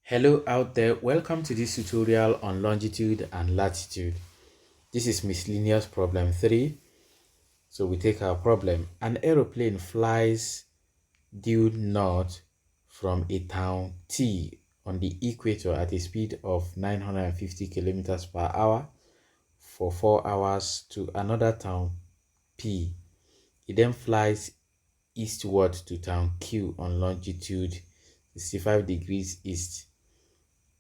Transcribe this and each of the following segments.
Hello out there, welcome to this tutorial on longitude and latitude. This is miscellaneous problem 3. So we take our problem. An aeroplane flies due north from a town T on the equator at a speed of 950 kilometers per hour for 4 hours to another town P. It then flies eastward to town Q on longitude 65 degrees east.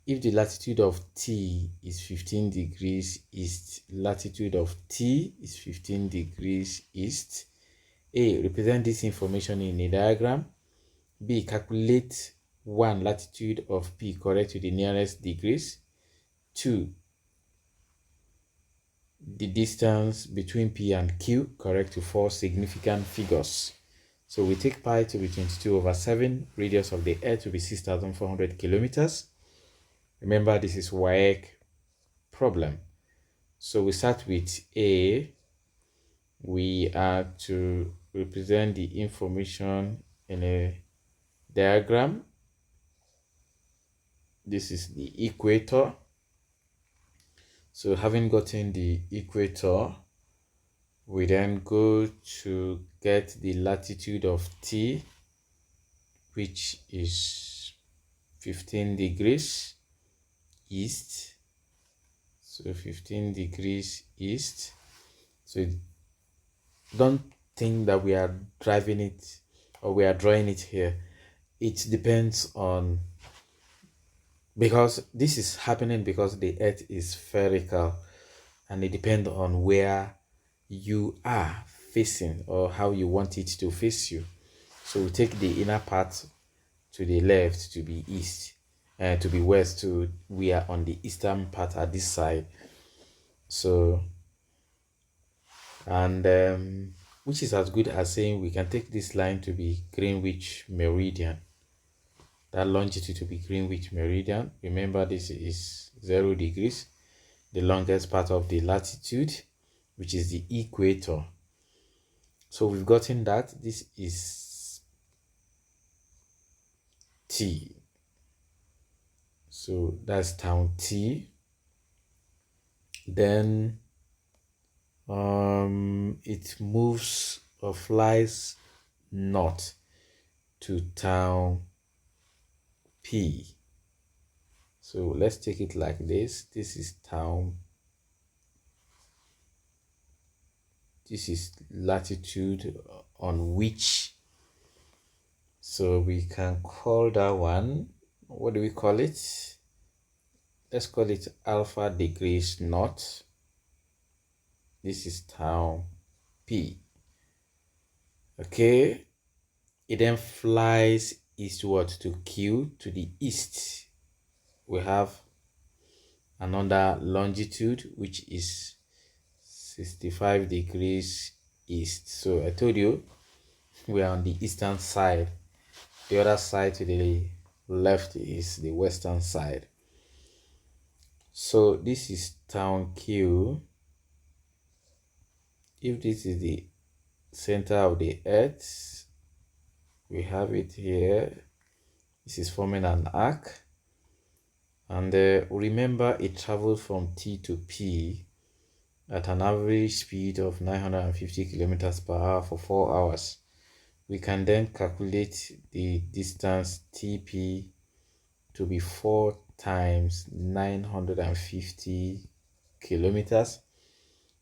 If the latitude of T is 15 degrees east, latitude of T is 15 degrees east. A. Represent this information in a diagram. B. Calculate 1. Latitude of P correct to the nearest degrees. 2. The distance between P and Q correct to 4 significant figures. So we take pi to be 22/7, radius of the Earth to be 6,400 kilometers. Remember, this is WAEC problem. So we start with A. We are to represent the information in a diagram. This is the equator. So having gotten the equator, we then go to get the latitude of T, which is 15 degrees east. So 15 degrees east. So don't think that we are driving it or we are drawing it here. It depends on, because this is happening because the Earth is spherical, and it depends on where you are facing or how you want it to face you. So we take the inner part to the left to be east, and to be west, to we are on the eastern part at this side. So and which is as good as saying we can take this line to be Greenwich meridian, that longitude to be Greenwich meridian. Remember, this is 0 degrees, the longest part of the latitude, which is the equator. So we've gotten that this is T. So that's town T. Then it moves or flies north to town P. So let's take it like this. This is town. This is latitude on which, so we can call that one, what do we call it? Let's call it alpha degrees north. This is town P. Okay, it then flies eastward to Q, to the east. We have another longitude, which is 65 degrees east. So I told you we are on the eastern side. The other side to the left is the western side. So this is town Q. If this is the center of the Earth, we have it here. This is forming an arc. And remember, it traveled from T to P at an average speed of 950 kilometers per hour for 4 hours. We can then calculate the distance TP to be 4 times 950 kilometers,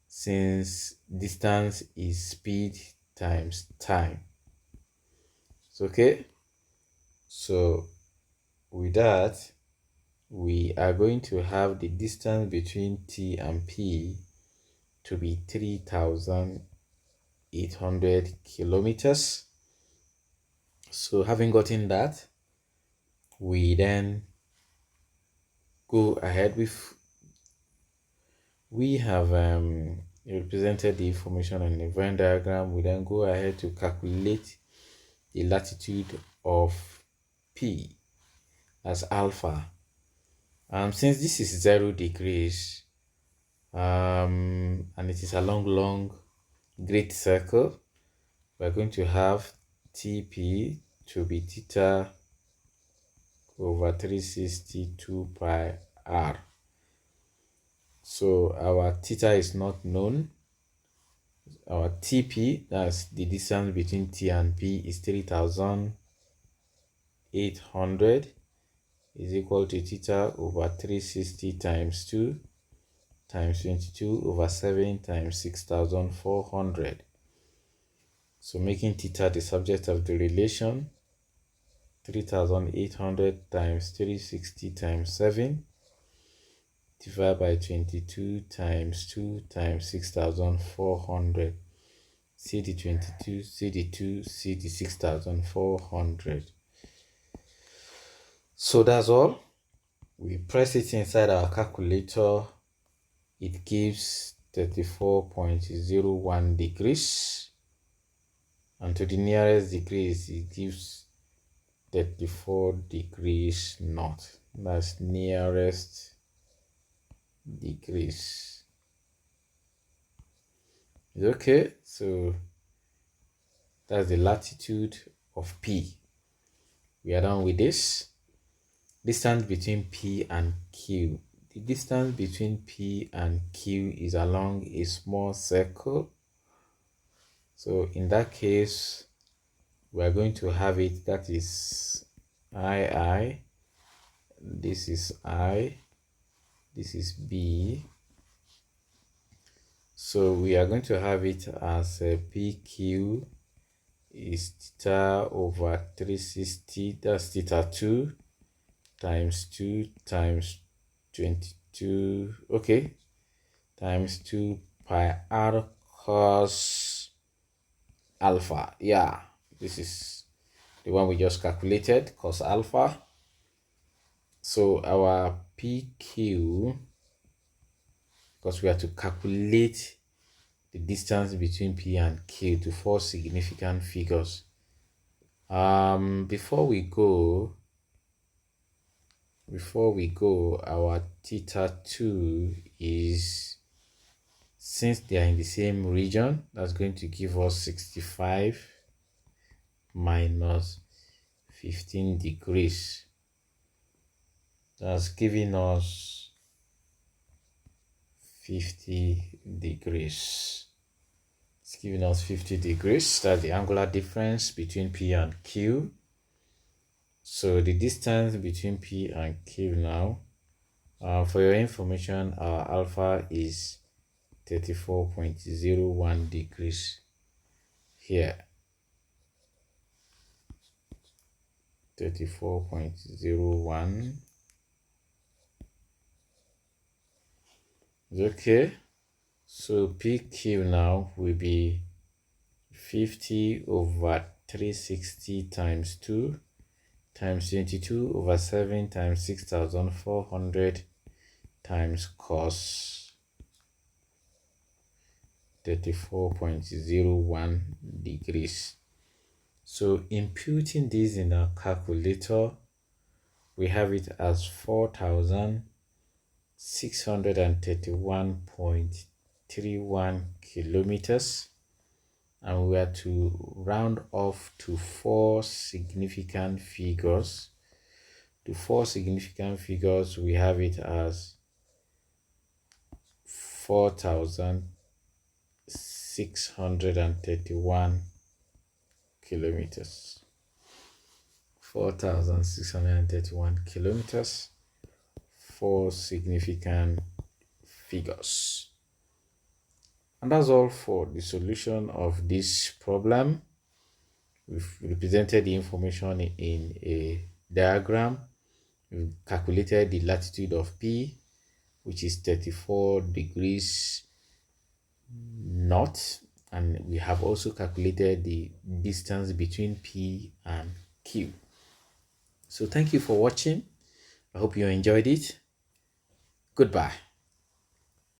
since distance is speed times time. It's okay. So with that, we are going to have the distance between T and P to be 3,800 kilometers. So having gotten that, we then go ahead with, we have represented the information in the Venn diagram. We then go ahead to calculate the latitude of P as alpha. Since this is 0 degrees and it is a long great circle, we're going to have TP to be theta over 362 pi r. So our theta is not known. Our TP, that's the distance between T and P, is 3,800 is equal to theta over 360 times 2 times 22 over 7 times 6,400. So making theta the subject of the relation, 3,800 times 360 times 7 divided by 22 times 2 times 6,400. See the 22, see the 2, see the 6,400. So that's all. We press it inside our calculator. It gives 34.01 degrees. And to the nearest degrees, it gives 34 degrees north. That's nearest degrees. Okay, so that's the latitude of P. We are done with this. Distance between P and Q. The distance between P and Q is along a small circle. So in that case, we are going to have it, that is I, this is I, this is B. So we are going to have it as PQ is theta over 360, that's theta 2 times 2 times 22, okay, times 2 pi r cos alpha. Yeah, this is the one we just calculated, cos alpha. So our PQ, because we have to calculate the distance between P and Q to 4 significant figures. Before we go, our theta 2 is, since they are in the same region, that's going to give us 65 minus 15 degrees. That's giving us 50 degrees. It's giving us 50 degrees. That's the angular difference between P and Q. So the distance between P and Q now, for your information, our alpha is 34.01 degrees here. 34.01. Okay, so PQ now will be 50 over 360 times 2 times 22 over 7 times 6,400 times cos 34.01 degrees. So imputing this in our calculator, we have it as 4,631.31 kilometers, and we are to round off to 4 significant figures. To 4 significant figures, we have it as 4,631 kilometers. 4,631 kilometers, 4 significant figures. And that's all for the solution of this problem. We've represented the information in a diagram. We've calculated the latitude of P, which is 34 degrees north, and we have also calculated the distance between P and Q. So thank you for watching. I hope you enjoyed it. Goodbye.